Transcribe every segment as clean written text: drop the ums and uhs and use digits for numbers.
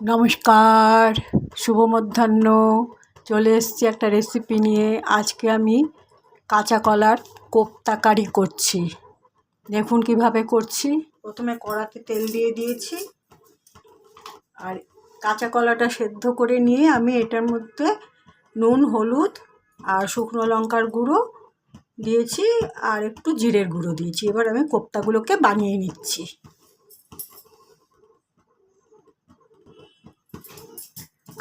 নমস্কার, শুভ মধ্যাহ্ন। চলে এসেছি একটা রেসিপি নিয়ে। আজকে আমি কাঁচা কলার কোপ্তা কারি করছি। দেখুন কিভাবে করছি। প্রথমে কড়াতে তেল দিয়ে দিয়েছি, আর কাঁচা কলাটা সেদ্ধ করে নিয়ে আমি এটার মধ্যে নুন, হলুদ আর শুকনো লঙ্কার গুঁড়ো দিয়েছি, আর একটু জিরের গুঁড়ো দিয়েছি। এবার আমি কোপ্তাগুলোকে বানিয়ে নিচ্ছি।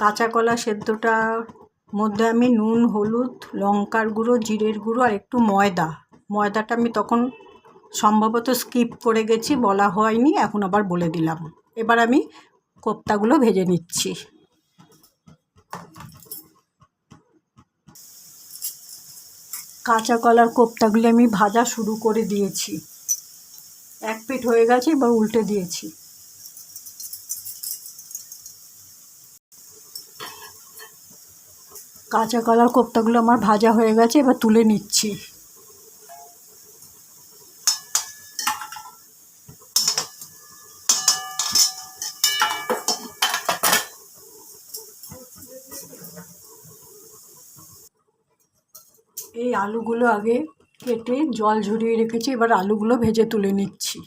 কাঁচা কলা সেদ্ধটার মধ্যে আমি নুন, হলুদ, লঙ্কার গুঁড়ো, জিরের গুঁড়ো আর একটু ময়দাটা আমি তখন সম্ভবত স্কিপ করে গেছি, বলা হয়নি, এখন আবার বলে দিলাম। এবার আমি কোপ্তাগুলো ভেজে নিচ্ছি। কাঁচা কলার কোপ্তাগুলো আমি ভাজা শুরু করে দিয়েছি। এক পিঠ হয়ে গেছে, এবার উল্টে দিয়েছি। কাঁচা কলার কোপ্তাগুলো আমার ভাজা হয়ে গেছে, এবার তুলে নিচ্ছি। এই আলুগুলো আগে কেটে জল ঝরিয়ে রেখেছি, এবার আলুগুলো ভেজে তুলে নিচ্ছি।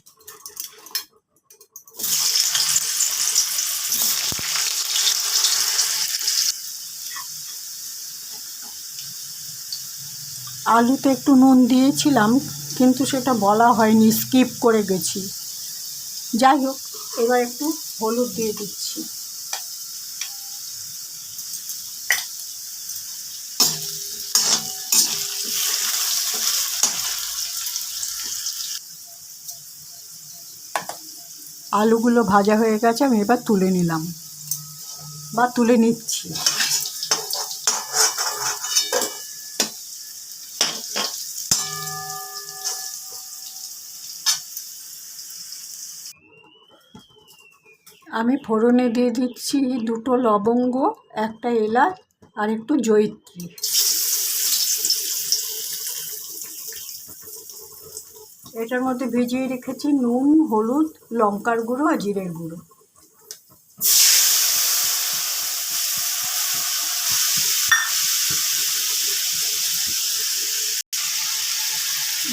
আলুতে একটু নুন দিয়েছিলাম, কিন্তু সেটা বলা হয়নি, স্কিপ করে গেছি। যাই হোক, এবার একটু হলুদ দিয়ে দিচ্ছি। আলুগুলো ভাজা হয়ে গেছে, আমি এবার তুলে নিলাম বা তুলে নিচ্ছি। আমি ফোড়নে দিয়ে দিচ্ছি দুটো লবঙ্গ, একটা এলাচ আর একটু জয়িত্রী। এটার মধ্যে ভিজিয়ে রেখেছি নুন, হলুদ, লঙ্কার গুঁড়ো আর জিরের গুঁড়ো।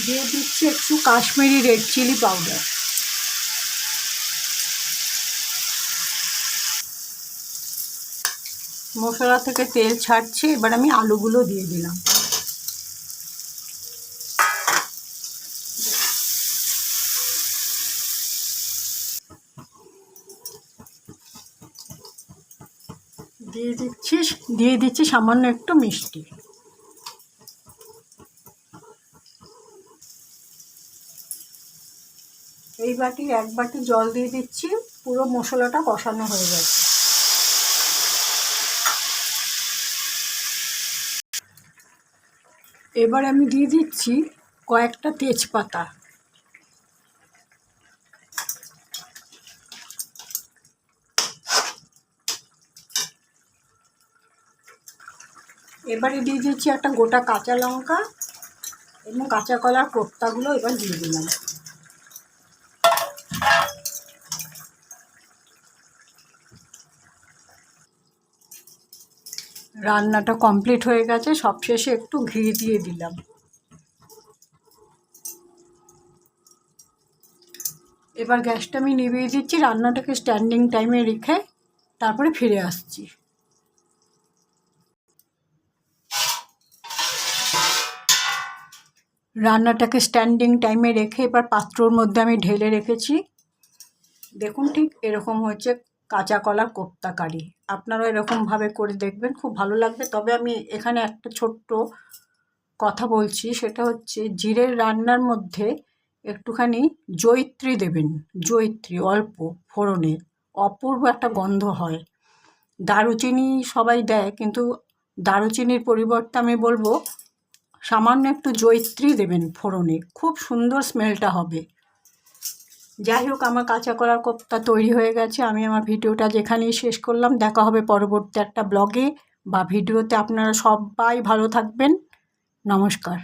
দিয়ে দিচ্ছি একটু কাশ্মীরি রেড চিলি পাউডার। মশলা থেকে তেল ছাড়ছে, এবার আমি আলুগুলো দিয়ে দিলাম। দিয়ে দিচ্ছি সামান্য একটু মিষ্টি। এই বাটি এক বাটি জল দিয়ে দিচ্ছি, পুরো মশলাটা কষানো হয়ে গেছে। এবার আমি দিয়ে দিচ্ছি কয়েকটা তেজপাতা। এবারে দিয়ে দিচ্ছি একটা গোটা কাঁচা লঙ্কা এবং কাঁচা কলার কোপ্তাগুলো এবার দিয়ে দিলাম। রান্নাটা কমপ্লিট হয়ে গেছে, সবশেষে একটু ঘি দিয়ে দিলাম। এবার গ্যাসটা আমি নিভিয়ে দিচ্ছি, রান্নাটাকে স্ট্যান্ডিং টাইমে রেখে তারপরে ফিরে আসছি। রান্নাটাকে স্ট্যান্ডিং টাইমে রেখে এবার পাত্রর মধ্যে আমি ঢেলে রেখেছি। দেখুন ঠিক এরকম হয়েছে কাঁচা কলার কোপ্তা কারি। আপনারাও এরকমভাবে করে দেখবেন, খুব ভালো লাগবে। তবে আমি এখানে একটা ছোট্ট কথা বলছি, সেটা হচ্ছে জিরের রান্নার মধ্যে একটুখানি জয়িত্রী দেবেন। জয়িত্রী অল্প ফোড়নে, অপূর্ব একটা গন্ধ হয়। দারুচিনি সবাই দেয়, কিন্তু দারুচিনির পরিবর্তে আমি বলবো সামান্য একটু জয়িত্রী দেবেন ফোড়নে, খুব সুন্দর স্মেলটা হবে। যাই হোক, আমার কাঁচা কলার কোপ্তা তৈরি হয়ে গেছে। আমি আমার ভিডিওটা যেখানেই শেষ করলাম। দেখা হবে পরবর্তী একটা ব্লগে বা ভিডিওতে। আপনারা সবাই ভালো থাকবেন। নমস্কার।